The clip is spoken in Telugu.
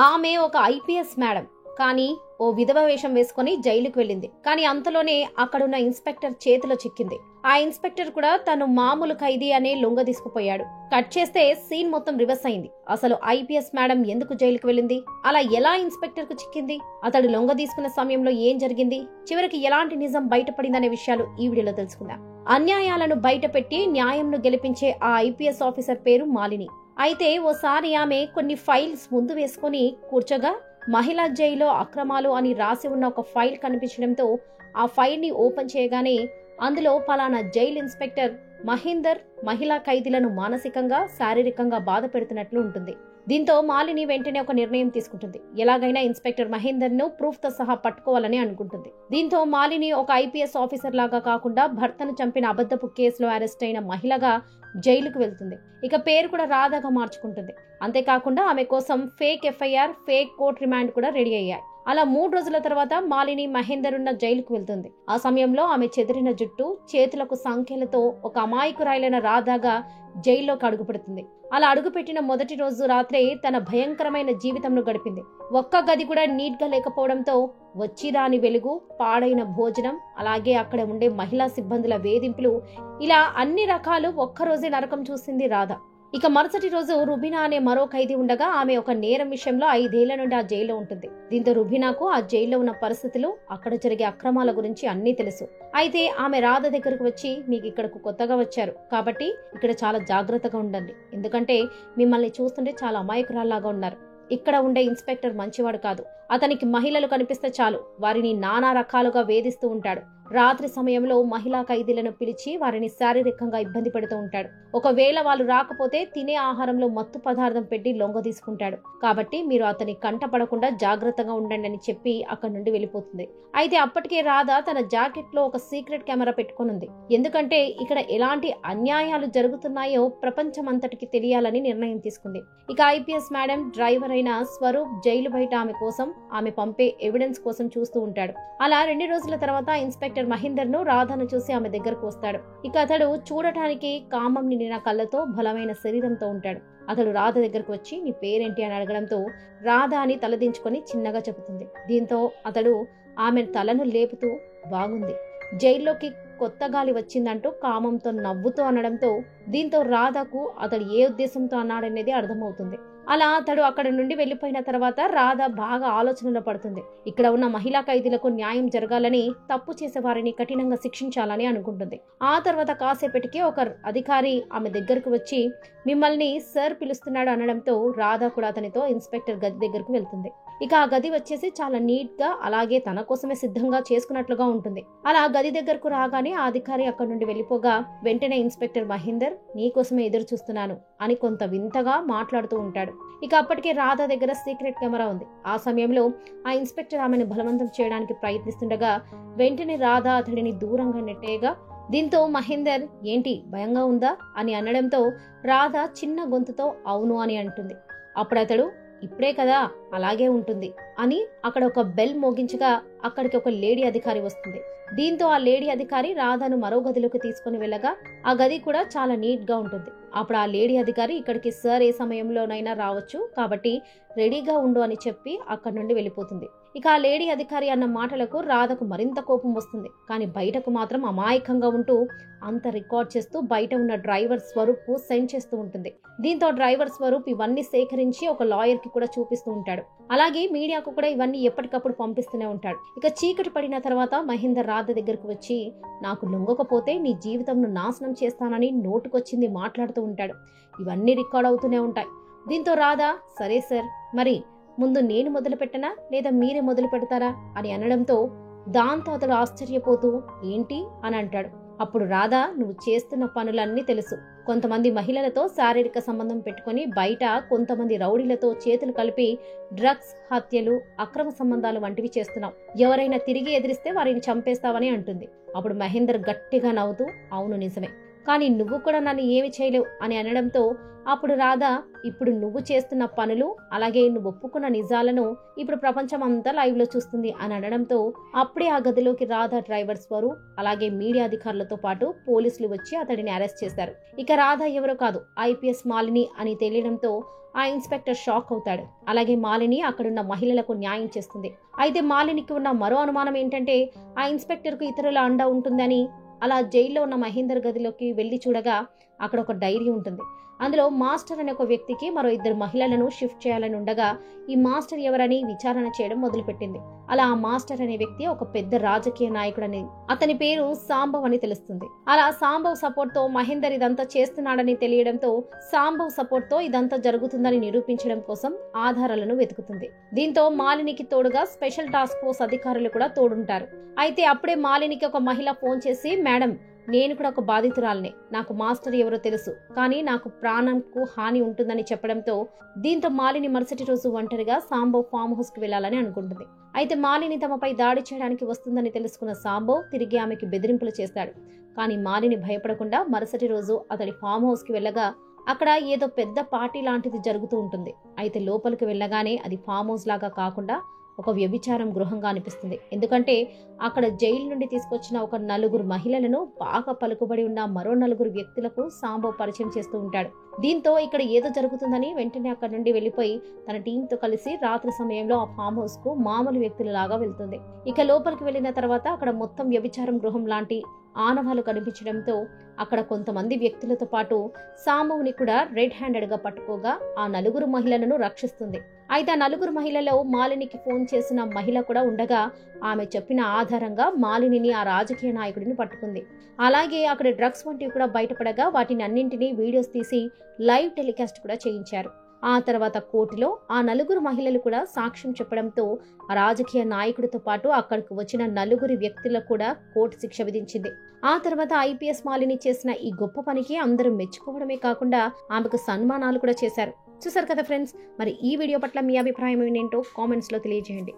ఆమె ఒక ఐపీఎస్ మేడం. కానీ ఓ విధవ వేషం వేసుకుని జైలుకు వెళ్ళింది. కానీ అంతలోనే అక్కడున్న ఇన్స్పెక్టర్ చేతిలో చిక్కింది. ఆ ఇన్స్పెక్టర్ కూడా తను మామూలు ఖైదీ అనే లొంగ తీసుకుపోయాడు. కట్ చేస్తే సీన్ మొత్తం రివర్స్ అయింది. అసలు ఐపీఎస్ మేడం ఎందుకు జైలుకు వెళ్ళింది? అలా ఎలా ఇన్స్పెక్టర్ కు చిక్కింది? అతడు లొంగ తీసుకున్న సమయంలో ఏం జరిగింది? చివరికి ఎలాంటి నిజం బయటపడిందనే విషయాలు ఈ వీడియోలో తెలుసుకుందాం. అన్యాయాలను బయటపెట్టి న్యాయంను గెలిపించే ఆ ఐపీఎస్ ఆఫీసర్ పేరు మాలిని. అయితే ఓసారి ఆమె కొన్ని ఫైల్స్ ముందు వేసుకుని కూర్చోగా మహిళా జైల్లో అక్రమాలు అని రాసి ఉన్న ఒక ఫైల్ కనిపించడంతో ఆ ఫైల్ ని ఓపెన్ చేయగానే అందులో పలానా జైల్ ఇన్స్పెక్టర్ మహేందర్ మహిళా ఖైదీలను మానసికంగా శారీరకంగా బాధ పెడుతున్నట్లు ఉంటుంది. దీంతో మాలిని వెంటనే ఒక నిర్ణయం తీసుకుంటుంది. ఎలాగైనా ఇన్స్పెక్టర్ మహేందర్ ను ప్రూఫ్ తో సహా పట్టుకోవాలని అనుకుంటుంది. దీంతో మాలిని ఒక ఐపీఎస్ ఆఫీసర్ లాగా కాకుండా భర్తను చంపిన అబద్ధపు కేసులో అరెస్ట్ అయిన మహిళగా జైలుకు వెళ్తుంది. ఇక పేరు కూడా రాధాగా మార్చుకుంటుంది. అంతేకాకుండా ఆమె కోసం fake FIR, fake court remand కూడా రెడీ అయ్యాయి. అలా 3 రోజుల తర్వాత మాలిని మహేందర్ ఉన్న జైలుకు వెళ్తుంది. ఆ సమయంలో ఆమె చెదిరిన జుట్టు, చేతులకు సంఖ్యలతో ఒక అమాయకురాలైన రాధాగా జైల్లోకి అడుగుపెడుతుంది. అలా అడుగుపెట్టిన మొదటి రోజు రాత్రే తన భయంకరమైన జీవితంను గడిపింది. ఒక్క గది కూడా నీట్ గా లేకపోవడంతో వచ్చిరాని వెలుగు, పాడైన భోజనం, అలాగే అక్కడ ఉండే మహిళా సిబ్బందుల వేధింపులు, ఇలా అన్ని రకాలు ఒక్కరోజే నరకం చూసింది రాధ. ఇక మరుసటి రోజు రుబీనా అనే మరో ఖైదీ ఉండగా ఆమె ఒక నేరం విషయంలో 5 ఏళ్ల నుండి ఆ జైల్లో ఉంటుంది. దీంతో రుబీనాకు ఆ జైల్లో ఉన్న పరిస్థితులు, అక్కడ జరిగే అక్రమాల గురించి అన్నీ తెలుసు. అయితే ఆమె రాధ దగ్గరకు వచ్చి, మీకు ఇక్కడకు కొత్తగా వచ్చారు కాబట్టి ఇక్కడ చాలా జాగ్రత్తగా ఉండండి. ఎందుకంటే మిమ్మల్ని చూస్తుంటే చాలా అమాయకురాల్లాగా ఉన్నారు. ఇక్కడ ఉండే ఇన్స్పెక్టర్ మంచివాడు కాదు. అతనికి మహిళలు కనిపిస్తే చాలు వారిని నానా రకాలుగా వేధిస్తూ ఉంటాడు. రాత్రి సమయంలో మహిళా ఖైదీలను పిలిచి వారిని శారీరకంగా ఇబ్బంది పెడుతూ ఉంటాడు. ఒకవేళ వాళ్ళు రాకపోతే తినే ఆహారంలో మత్తు పదార్థం పెట్టి లొంగ తీసుకుంటాడు. కాబట్టి మీరు అతని కంట పడకుండా జాగ్రత్తగా ఉండండి అని చెప్పి అక్కడి నుండి వెళ్ళిపోతుంది. అయితే అప్పటికే రాధ తన జాకెట్ లో ఒక సీక్రెట్ కెమెరా పెట్టుకునుంది. ఎందుకంటే ఇక్కడ ఎలాంటి అన్యాయాలు జరుగుతున్నాయో ప్రపంచం అంతటికి తెలియాలని నిర్ణయం తీసుకుంది. ఇక ఐపీఎస్ మేడం డ్రైవర్ అయిన స్వరూప్ జైలు బయట ఆమె కోసం, ఆమె పంపే ఎవిడెన్స్ కోసం చూస్తూ ఉంటాడు. అలా 2 రోజుల తర్వాత ఇన్స్పెక్టర్ మహేందర్ ను రాధను చూసి ఆమె దగ్గరకు వస్తాడు. ఇక అతడు చూడటానికి కామం నిండిన కళ్ళతో, బలమైన శరీరంతో ఉంటాడు. అతడు రాధ దగ్గరకు వచ్చి, నీ పేరేంటి అని అడగడంతో రాధ అని తలదించుకొని చిన్నగా చెబుతుంది. దీంతో అతడు ఆమె తలను లేపుతూ, బాగుంది, జైల్లోకి కొత్త గాలి వచ్చిందంటూ కామంతో నవ్వుతూ అనడంతో దీంతో రాధకు అతడు ఏ ఉద్దేశంతో అన్నాడనేది అర్థమవుతుంది. అలా అతడు అక్కడ నుండి వెళ్లిపోయిన తర్వాత రాధ బాగా ఆలోచనలో పడుతుంది. ఇక్కడ ఉన్న మహిళా ఖైదీలకు న్యాయం జరగాలని, తప్పు చేసే వారిని కఠినంగా శిక్షించాలని అనుకుంటుంది. ఆ తర్వాత కాసేపటికి ఒక అధికారి ఆమె దగ్గరకు వచ్చి, మిమ్మల్ని సార్ పిలుస్తున్నాడు అనడంతో రాధ కూడా అతనితో ఇన్స్పెక్టర్ గది దగ్గరకు వెళ్తుంది. ఇక ఆ గది వచ్చేసి చాలా నీట్ గా, అలాగే తన కోసమే సిద్ధంగా చేసుకున్నట్లుగా ఉంటుంది. అలా గది దగ్గరకు రాగానే ఆ అధికారి అక్కడి నుండి వెళ్లిపోగా వెంటనే ఇన్స్పెక్టర్ మహేందర్, నీకోసమే ఎదురు చూస్తున్నాను అని కొంత వింతగా మాట్లాడుతూ ఉంటాడు. ఇక అప్పటికే రాధ దగ్గర సీక్రెట్ కెమెరా ఉంది. ఆ సమయంలో ఆ ఇన్స్పెక్టర్ ఆమెను బలవంతం చేయడానికి ప్రయత్నిస్తుండగా వెంటనే రాధ అతడిని దూరంగా నెట్టేయగా దీంతో మహేందర్, ఏంటి భయంగా ఉందా అని అనడంతో రాధ చిన్న గొంతుతో అవును అని అంటుంది. అప్పుడు అతడు, ఇప్పుడే కదా, అలాగే ఉంటుంది అని అక్కడ ఒక బెల్ మోగించగా అక్కడికి ఒక లేడీ అధికారి వస్తుంది. దీంతో ఆ లేడీ అధికారి రాధను మరో గదిలోకి తీసుకుని వెళ్ళగా ఆ గది కూడా చాలా నీట్ గా ఉంటుంది. అప్పుడు ఆ లేడీ అధికారి, ఇక్కడికి సార్ ఏ సమయంలోనైనా రావచ్చు కాబట్టి రెడీగా ఉండు అని చెప్పి అక్కడి నుండి వెళ్ళిపోతుంది. ఇక ఆ లేడీ అధికారి అన్న మాటలకు రాధకు మరింత కోపం వస్తుంది. కానీ బయటకు మాత్రం అమాయకంగా ఉంటూ అంత రికార్డ్ చేస్తూ బయట ఉన్న డ్రైవర్ స్వరూప్ కు సెండ్ చేస్తూ ఉంటుంది. దీంతో డ్రైవర్ స్వరూప్ ఇవన్నీ సేకరించి ఒక లాయర్ కి కూడా చూపిస్తూ ఉంటాడు. అలాగే మీడియాకు కూడా ఇవన్నీ ఎప్పటికప్పుడు పంపిస్తూనే ఉంటాడు. ఇక చీకటి పడిన తర్వాత మహేందర్ రాధ దగ్గరకు వచ్చి, నాకు లొంగకపోతే నీ జీవితంను నాశనం చేస్తానని నోటుకొచ్చింది మాట్లాడుతూ ఉంటాడు. ఇవన్నీ రికార్డ్ అవుతూనే ఉంటాయి. దీంతో రాధ, సరే సార్, మరి ముందు నేను మొదలు పెట్టనా లేదా మీరే మొదలు పెడతారా అని అనడంతో దాంతో అతడు ఆశ్చర్యపోతూ, ఏంటి అని అంటాడు. అప్పుడు రాధ, నువ్వు చేస్తున్న పనులన్నీ తెలుసు. కొంతమంది మహిళలతో శారీరక సంబంధం పెట్టుకుని బయట కొంతమంది రౌడీలతో చేతులు కలిపి డ్రగ్స్, హత్యలు, అక్రమ సంబంధాలు వంటివి చేస్తున్నావు. ఎవరైనా తిరిగి ఎదిరిస్తే వారిని చంపేస్తావని అంటుంది. అప్పుడు మహేందర్ గట్టిగా నవ్వుతూ, అవును నిజమే, కానీ నువ్వు కూడా నన్ను ఏమి చేయలేవు అని అనడంతో అప్పుడు రాధ, ఇప్పుడు నువ్వు చేస్తున్న పనులు అలాగే నువ్వు ఒప్పుకున్న నిజాలను ఇప్పుడు ప్రపంచం అంతా లైవ్ లో చూస్తుంది అని అనడంతో అప్పుడే ఆ గదిలోకి రాధ, డ్రైవర్ స్వరూప్ అలాగే మీడియా అధికారులతో పాటు పోలీసులు వచ్చి అతడిని అరెస్ట్ చేశారు. ఇక రాధ ఎవరో కాదు, ఐపీఎస్ మాలిని అని తెలియడంతో ఆ ఇన్స్పెక్టర్ షాక్ అవుతాడు. అలాగే మాలిని అక్కడున్న మహిళలకు న్యాయం చేస్తుంది. అయితే మాలినికి ఉన్న మరో అనుమానం ఏంటంటే ఆ ఇన్స్పెక్టర్ కు ఇతరుల అండ ఉంటుందని. అలా జైల్లో ఉన్న మహేందర్ గదిలోకి వెళ్లి చూడగా అక్కడ ఒక డైరీ ఉంటుంది. అందులో మాస్టర్ అనే ఒక వ్యక్తికి మరో 2 మహిళలను షిఫ్ట్ చేయాలని ఉండగా ఈ మాస్టర్ ఎవరని విచారణ చేయడం మొదలుపెట్టింది. అలా ఆ మాస్టర్ అనే వ్యక్తి ఒక పెద్ద రాజకీయ నాయకుడని, అతని పేరు సాంబవ్ అని తెలుస్తుంది. అలా సాంబవ్ సపోర్ట్ తో మహేందర్ ఇదంతా చేస్తున్నాడని తెలియడంతో సాంబవ్ సపోర్ట్ తో ఇదంతా జరుగుతుందని నిరూపించడం కోసం ఆధారాలను వెతుకుతుంది. దీంతో మాలినికి తోడుగా స్పెషల్ టాస్క్ ఫోర్స్ అధికారులు కూడా తోడుంటారు. అయితే అప్పుడే మాలినికి ఒక మహిళ ఫోన్ చేసి, మేడం, నేను కూడా ఒక బాధితురాలనే, నాకు మాస్టర్ ఎవరో తెలుసు, కానీ నాకు ప్రాణంకు హాని ఉంటుందని చెప్పడంతో దీంతో మాలిని మరుసటి రోజు ఒంటరిగా సాంబవ్ ఫామ్ హౌస్ కి వెళ్లాలని అనుకుంటుంది. అయితే మాలిని తమపై దాడి చేయడానికి వస్తుందని తెలుసుకున్న సాంబవ్ తిరిగి ఆమెకి బెదిరింపులు చేస్తాడు. కానీ మాలిని భయపడకుండా మరుసటి రోజు అతడి ఫామ్ హౌస్ కి వెళ్ళగా అక్కడ ఏదో పెద్ద పార్టీ లాంటిది జరుగుతూ ఉంటుంది. అయితే లోపలికి వెళ్ళగానే అది ఫామ్ హౌస్ లాగా కాకుండా ఒక వ్యభిచారం గృహంగా అనిపిస్తుంది. ఎందుకంటే అక్కడ జైలు నుండి తీసుకొచ్చిన ఒక 4 మహిళలను బాగా పలుకుబడి ఉన్న మరో 4 వ్యక్తులకు సాంబవ్ పరిచయం చేస్తూ ఉంటాడు. దీంతో ఇక్కడ ఏదో జరుగుతుందని వెంటనే అక్కడ నుండి వెళ్లిపోయి తన టీంతో కలిసి రాత్రి సమయంలో ఆ ఫామ్ హౌస్ కు మామూలు వ్యక్తులలాగా వెళ్తుంది. ఇక లోపలికి వెళ్లిన తర్వాత అక్కడ మొత్తం వ్యభిచారం గృహం లాంటి ఆనవాళ్లు కనిపించడంతో అక్కడ కొంతమంది వ్యక్తులతో పాటు సాంబవ్ని కూడా రెడ్ హ్యాండెడ్ గా పట్టుకోగా ఆ 4 మహిళలను రక్షిస్తుంది. అయితే ఆ 4 మహిళలో మాలినికి ఫోన్ చేసిన మహిళ కూడా ఉండగా ఆమె చెప్పిన ఆధారంగా మాలినిని ఆ రాజకీయ నాయకుడిని పట్టుకుంది. అలాగే అక్కడ డ్రగ్స్ వంటివి కూడా బయటపడగా వాటిని అన్నింటినీ వీడియోస్ తీసి లైవ్ టెలికాస్ట్ కూడా చేయించారు. ఆ తర్వాత కోర్టులో ఆ 4 మహిళలు కూడా సాక్ష్యం చెప్పడంతో ఆ రాజకీయ నాయకుడితో పాటు అక్కడికి వచ్చిన 4 వ్యక్తులకు కూడా కోర్టు శిక్ష విధించింది. ఆ తర్వాత ఐపీఎస్ మాలిని చేసిన ఈ గొప్ప పనికి అందరూ మెచ్చుకోవడమే కాకుండా ఆమెకు సన్మానాలు కూడా చేశారు. చూసారు కదా ఫ్రెండ్స్, మరి ఈ వీడియో పట్ల మీ అభిప్రాయం ఏంటో కామెంట్స్ లో తెలియజేయండి.